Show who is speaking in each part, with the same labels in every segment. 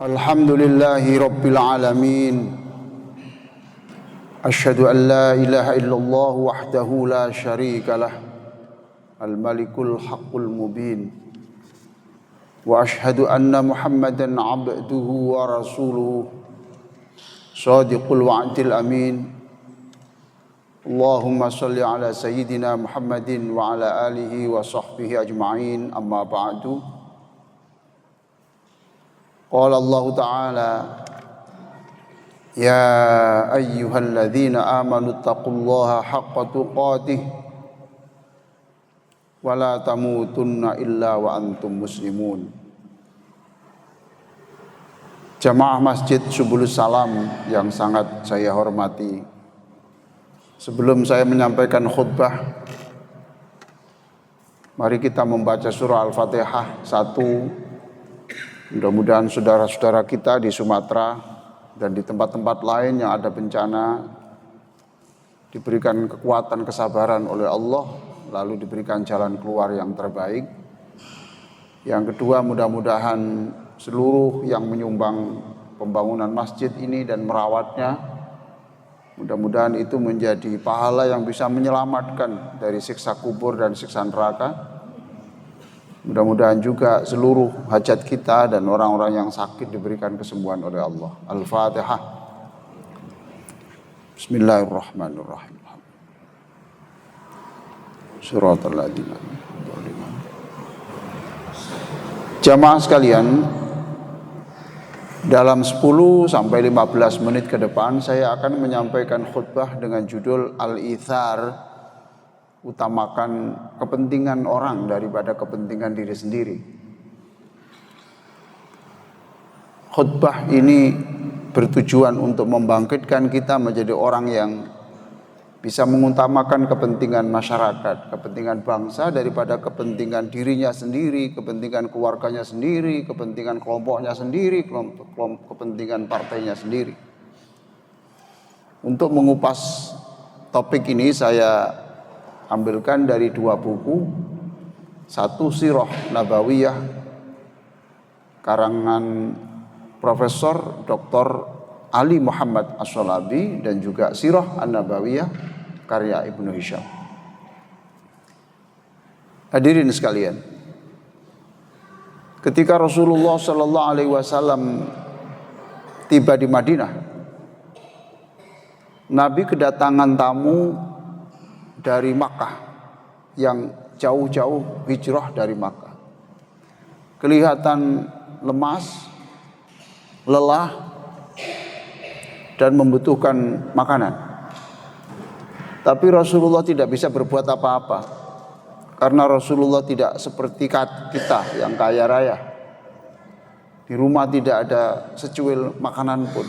Speaker 1: Alhamdulillahi Rabbil Alamin. Asyhadu an la ilaha illallah wahdahu la syarika lah, al-malikul haqqul mubin. Wa asyhadu anna Muhammadan abduhu wa rasuluhu, shadiqul wa'dil amin. Allahumma salli ala sayyidina Muhammadin wa ala alihi wa sahbihi ajma'in, amma ba'du. Qala Allah Ta'ala, ya ayyuhalladzina amanu taqullaha haqqa tuqatih wa la tamutunna illa wa antum muslimun. Jamaah Masjid Subulus Salam yang sangat saya hormati, sebelum saya menyampaikan khutbah, mari kita membaca surah Al-Fatihah 1. Mudah-mudahan saudara-saudara kita di Sumatera dan di tempat-tempat lain yang ada bencana diberikan kekuatan kesabaran oleh Allah, lalu diberikan jalan keluar yang terbaik. Yang kedua, mudah-mudahan seluruh yang menyumbang pembangunan masjid ini dan merawatnya, mudah-mudahan itu menjadi pahala yang bisa menyelamatkan dari siksa kubur dan siksa neraka. Mudah-mudahan juga seluruh hajat kita dan orang-orang yang sakit diberikan kesembuhan oleh Allah. Al-Fatihah. Bismillahirrahmanirrahim. Shiratal ladzina an'amta 'alaihim. Jamaah sekalian, dalam 10 sampai 15 menit ke depan saya akan menyampaikan khutbah dengan judul Al-Ithar, utamakan kepentingan orang daripada kepentingan diri sendiri. Khutbah ini bertujuan untuk membangkitkan kita menjadi orang yang bisa mengutamakan kepentingan masyarakat, kepentingan bangsa daripada kepentingan dirinya sendiri, kepentingan keluarganya sendiri, kepentingan kelompoknya sendiri, kepentingan partainya sendiri. Untuk mengupas topik ini saya ambilkan dari 2 buku. Satu, Sirah Nabawiyah karangan Profesor Dr. Ali Muhammad As-Shalabi, dan juga Sirah An-Nabawiyah karya Ibnu Hisham. Hadirin sekalian, ketika Rasulullah sallallahu alaihi wasallam tiba di Madinah, Nabi kedatangan tamu dari Makkah yang jauh-jauh hijrah dari Makkah. Kelihatan lemas, lelah, dan membutuhkan makanan. Tapi Rasulullah tidak bisa berbuat apa-apa, karena Rasulullah tidak seperti kita yang kaya raya. Di rumah tidak ada secuil makanan pun.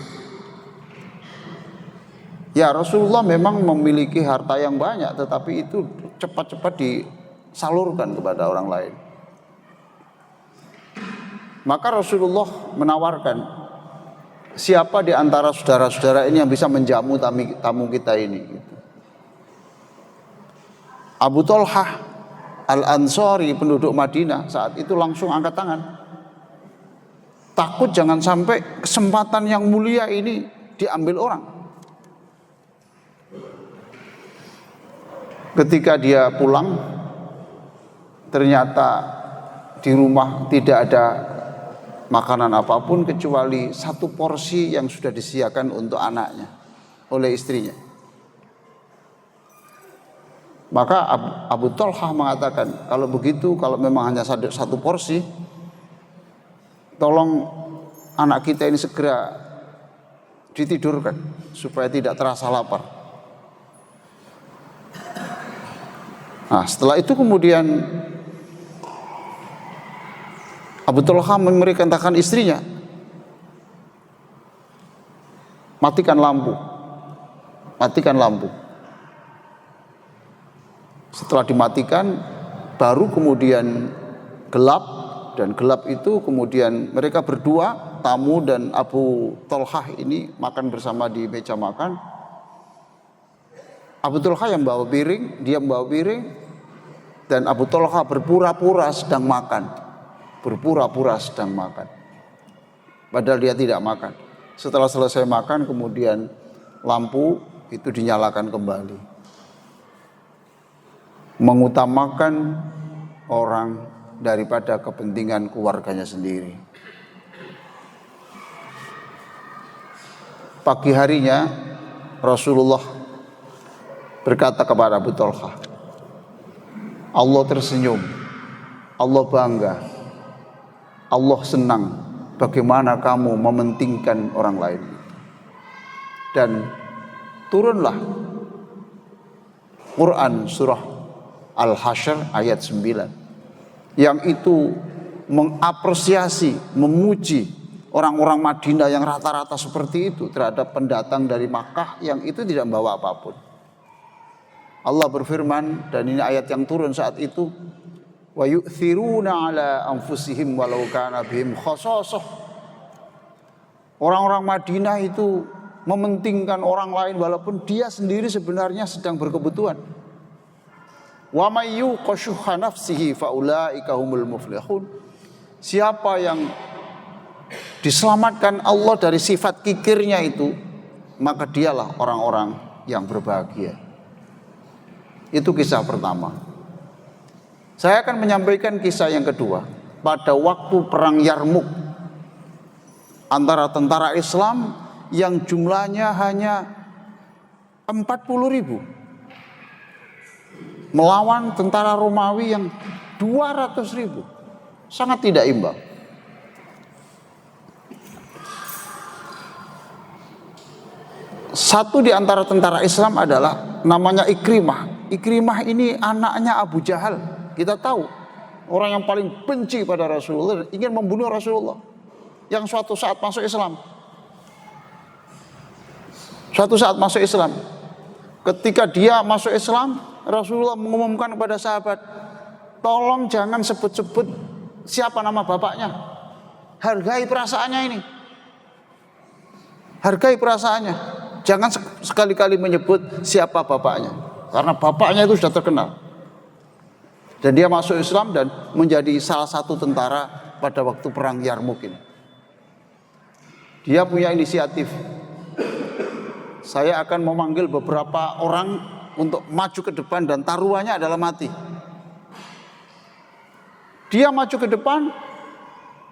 Speaker 1: Ya, Rasulullah memang memiliki harta yang banyak, tetapi itu cepat-cepat disalurkan kepada orang lain. Maka Rasulullah menawarkan, siapa di antara saudara-saudara ini yang bisa menjamu tamu kita ini? Abu Thalhah Al-Ansari, penduduk Madinah saat itu, langsung angkat tangan. Takut jangan sampai kesempatan yang mulia ini diambil orang. Ketika dia pulang, ternyata di rumah tidak ada makanan apapun kecuali 1 porsi yang sudah disediakan untuk anaknya oleh istrinya. Maka Abu Thalhah mengatakan, kalau begitu, kalau memang hanya 1 porsi, tolong anak kita ini segera ditidurkan supaya tidak terasa lapar. Nah, setelah itu kemudian Abu Thalhah memerintahkan istrinya, matikan lampu. Setelah dimatikan, baru kemudian gelap, dan gelap itu kemudian mereka berdua, tamu dan Abu Thalhah ini, makan bersama di meja makan. Abu Thalhah yang bawa piring, dia membawa piring, dan Abu Thalhah berpura-pura sedang makan. padahal dia tidak makan. Setelah selesai makan kemudian lampu itu dinyalakan kembali. Mengutamakan orang daripada kepentingan keluarganya sendiri. Pagi harinya Rasulullah berkata kepada Abu Talha, Allah tersenyum, Allah bangga, Allah senang bagaimana kamu mementingkan orang lain. Dan turunlah Quran surah Al-Hasyr ayat 9 yang itu mengapresiasi, memuji orang-orang Madinah yang rata-rata seperti itu terhadap pendatang dari Makkah yang itu tidak membawa apapun. Allah berfirman, dan ini ayat yang turun saat itu, wa yu'thiruna ala anfusihim walau kana bihim khasasah. Orang-orang Madinah itu mementingkan orang lain walaupun dia sendiri sebenarnya sedang berkebutuhan. Wa may yuqashuha nafsihi faulaika humul muflihun. Siapa yang diselamatkan Allah dari sifat kikirnya itu, maka dialah orang-orang yang berbahagia. Itu kisah pertama. Saya akan menyampaikan kisah yang kedua. Pada waktu perang Yarmuk antara tentara Islam yang jumlahnya hanya 40.000 melawan tentara Romawi yang 200.000. Sangat tidak imbang. Satu di antara tentara Islam adalah namanya Ikrimah. Ikrimah ini anaknya Abu Jahal. Kita tahu orang yang paling benci pada Rasulullah dan ingin membunuh Rasulullah, yang suatu saat masuk Islam. Suatu saat masuk Islam. Ketika dia masuk Islam, Rasulullah mengumumkan kepada sahabat, tolong jangan sebut-sebut siapa nama bapaknya. Hargai perasaannya ini. Hargai perasaannya. Jangan sekali-kali menyebut siapa bapaknya, karena bapaknya itu sudah terkenal. Dan dia masuk Islam dan menjadi salah satu tentara pada waktu perang Yarmuk ini. Dia punya inisiatif. Saya akan memanggil beberapa orang untuk maju ke depan dan taruhannya adalah mati. Dia maju ke depan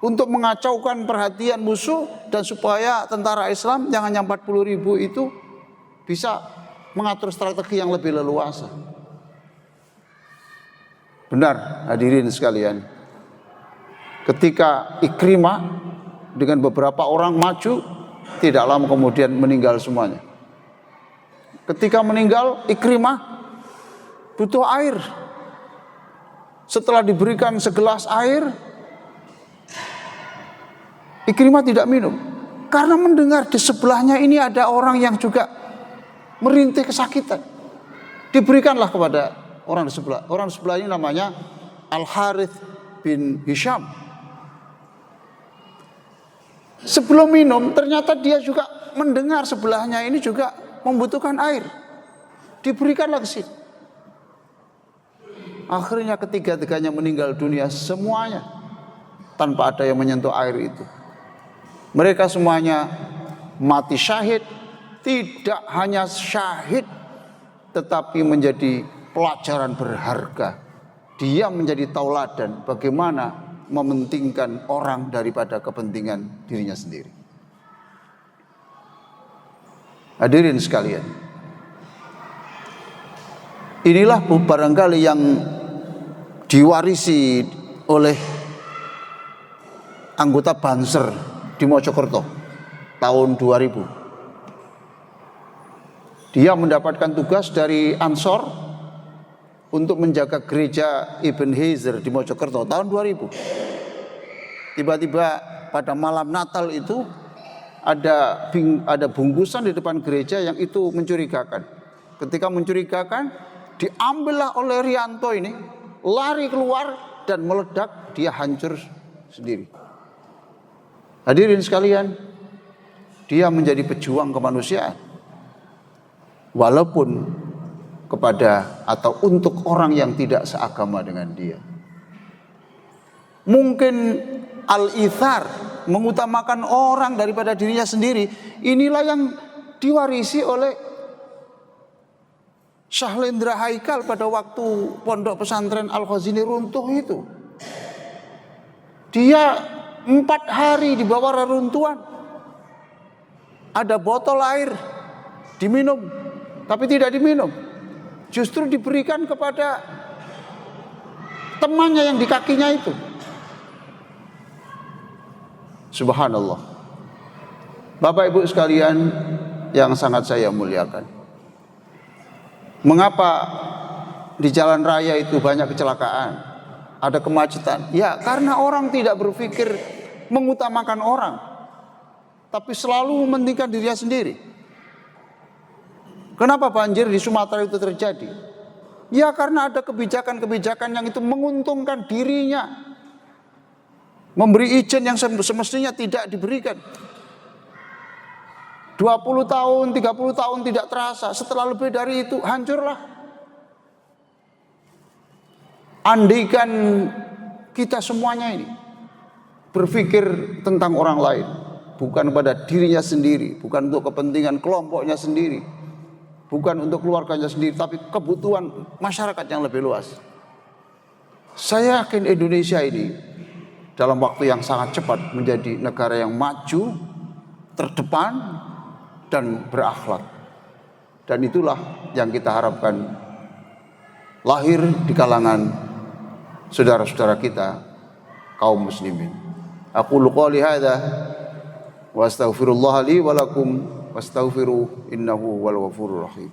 Speaker 1: untuk mengacaukan perhatian musuh dan supaya tentara Islam yang hanya 40.000 itu bisa mengatur strategi yang lebih leluasa. Benar, hadirin sekalian. Ketika Ikrimah dengan beberapa orang maju, tidak lama kemudian meninggal semuanya. Ketika meninggal, Ikrimah butuh air. Setelah diberikan segelas air, Ikrimah tidak minum karena mendengar di sebelahnya ini ada orang yang juga merintih kesakitan. Diberikanlah kepada orang di sebelah. Orang di sebelah ini namanya Al-Harith bin Hisham. Sebelum minum ternyata dia juga mendengar sebelahnya ini juga membutuhkan air. Diberikanlah ke sini. Akhirnya ketiga-tiganya meninggal dunia semuanya tanpa ada yang menyentuh air itu. Mereka semuanya mati syahid. Tidak hanya syahid, tetapi menjadi pelajaran berharga. Dia menjadi tauladan bagaimana mementingkan orang daripada kepentingan dirinya sendiri. Hadirin sekalian, inilah barangkali yang diwarisi oleh anggota Banser di Mojokerto tahun 2000. Dia mendapatkan tugas dari Ansor untuk menjaga gereja Ibn Hizr di Mojokerto tahun 2000. Tiba-tiba pada malam Natal itu ada bungkusan di depan gereja yang itu mencurigakan. Ketika mencurigakan, diambillah oleh Rianto ini, lari keluar dan meledak, dia hancur sendiri. Hadirin sekalian, dia menjadi pejuang kemanusiaan. Walaupun kepada atau untuk orang yang tidak seagama dengan dia. Mungkin al-ithar, mengutamakan orang daripada dirinya sendiri. Inilah yang diwarisi oleh Syahlendra Haikal pada waktu pondok pesantren Al-Khazini runtuh itu. Dia 4 hari di bawah reruntuhan. Ada botol air diminum, tapi tidak diminum. Justru diberikan kepada temannya yang di kakinya itu. Subhanallah. Bapak Ibu sekalian yang sangat saya muliakan, mengapa di jalan raya itu banyak kecelakaan, ada kemacetan? Ya karena orang tidak berpikir mengutamakan orang, tapi selalu mementingkan dirinya sendiri. Kenapa banjir di Sumatera itu terjadi? Ya karena ada kebijakan-kebijakan yang itu menguntungkan dirinya, memberi izin yang semestinya tidak diberikan. 20 tahun, 30 tahun tidak terasa, setelah lebih dari itu hancurlah. Andaikan kita semuanya ini berpikir tentang orang lain, bukan pada dirinya sendiri, bukan untuk kepentingan kelompoknya sendiri, bukan untuk keluarganya sendiri, tapi kebutuhan masyarakat yang lebih luas. Saya yakin Indonesia ini dalam waktu yang sangat cepat menjadi negara yang maju, terdepan, dan berakhlak. Dan itulah yang kita harapkan lahir di kalangan saudara-saudara kita kaum muslimin. Aqulu qouli hadza wa astaghfirullah li wa lakum wastaghfiru innahu wal ghafurur rahim.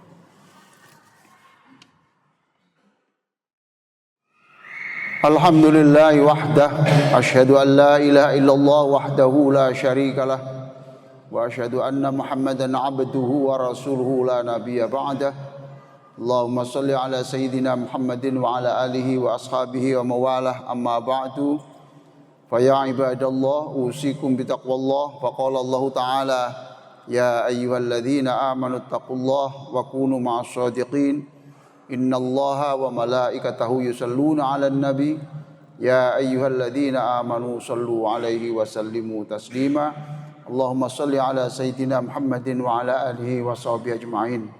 Speaker 1: Alhamdulillahi wahdah, asyhadu an la ilaha illallah wahdahu la syarika lah, wa asyhadu anna Muhammadan abduhu wa rasuluhu la nabiyya ba'dah. Allahumma salli ala sayyidina Muhammadin wa ala alihi wa ashabihi wa mawalah, amma ba'du. Fa ya ibadallah usikum bi taqwallah. Fa qala Allah ta'ala ya ayyuhalladzina amanu taqullaha wa kunu ma'as shadiqin. Innallaha wa malaikatahu yusalluna 'alan nabi ya ayyuhalladzina amanu sallu 'alaihi wa sallimu taslima. Allahumma salli ala sayyidina Muhammadin wa ala alihi wa sahbihi ajma'in.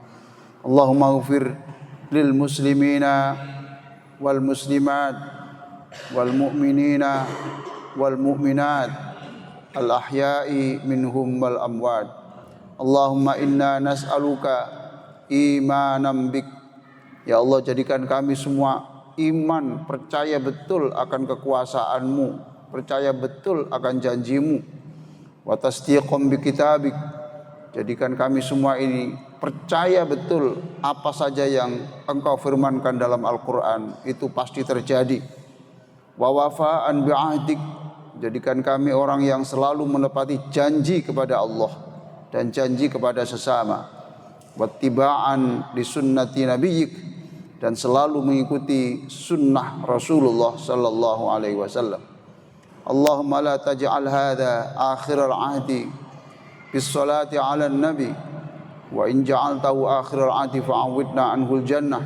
Speaker 1: Allahumma ighfir lil muslimina wal muslimat wal mu'minina wal mu'minat al ahya'i minhum wal amwat. Allahumma inna nas'aluka imanan bik. Ya Allah, jadikan kami semua iman, percaya betul akan kekuasaan-Mu, percaya betul akan janji-Mu. Wa tasdiqan bi kitabik. Jadikan kami semua ini percaya betul apa saja yang Engkau firmankan dalam Al-Qur'an itu pasti terjadi. Wa wafa'an bi ahdik. Jadikan kami orang yang selalu menepati janji kepada Allah dan janji kepada sesama. Wattiba'an li sunnati nabiyyik, dan selalu mengikuti sunnah Rasulullah sallallahu alaihi wasallam. Allahumma la taj'al hadha akhiral ahdi bis salati 'ala nabi wa in ja'altahu akhiral ahdi fa'awidna anhul jannah.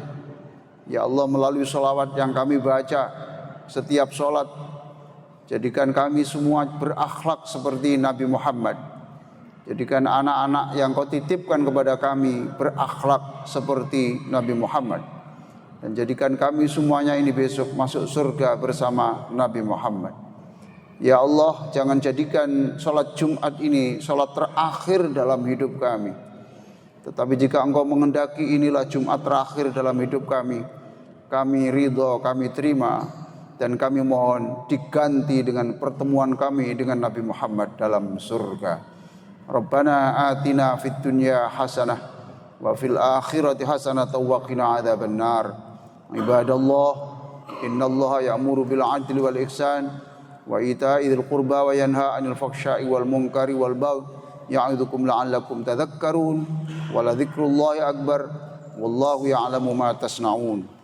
Speaker 1: Ya Allah, melalui salawat yang kami baca setiap salat, jadikan kami semua berakhlak seperti Nabi Muhammad. Jadikan anak-anak yang Kau titipkan kepada kami berakhlak seperti Nabi Muhammad. Dan jadikan kami semuanya ini besok masuk surga bersama Nabi Muhammad. Ya Allah, jangan jadikan sholat Jumat ini sholat terakhir dalam hidup kami. Tetapi jika Engkau menghendaki inilah Jumat terakhir dalam hidup kami ridho, kami terima. Dan kami mohon diganti dengan pertemuan kami dengan Nabi Muhammad dalam surga. Rabbana atina fid dunya hasanah wa fil akhirati hasanah wa qina adzaban nar. Ibadallah, innallaha ya'muru bil 'adli wal ihsan wa ita'i dzil qurba wa yanha 'anil fahsya'i wal munkari wal baghi ya'idzukum la'allakum tadhakkarun wa la dzikrullahi akbar wallahu ya'lamu ma tasna'un.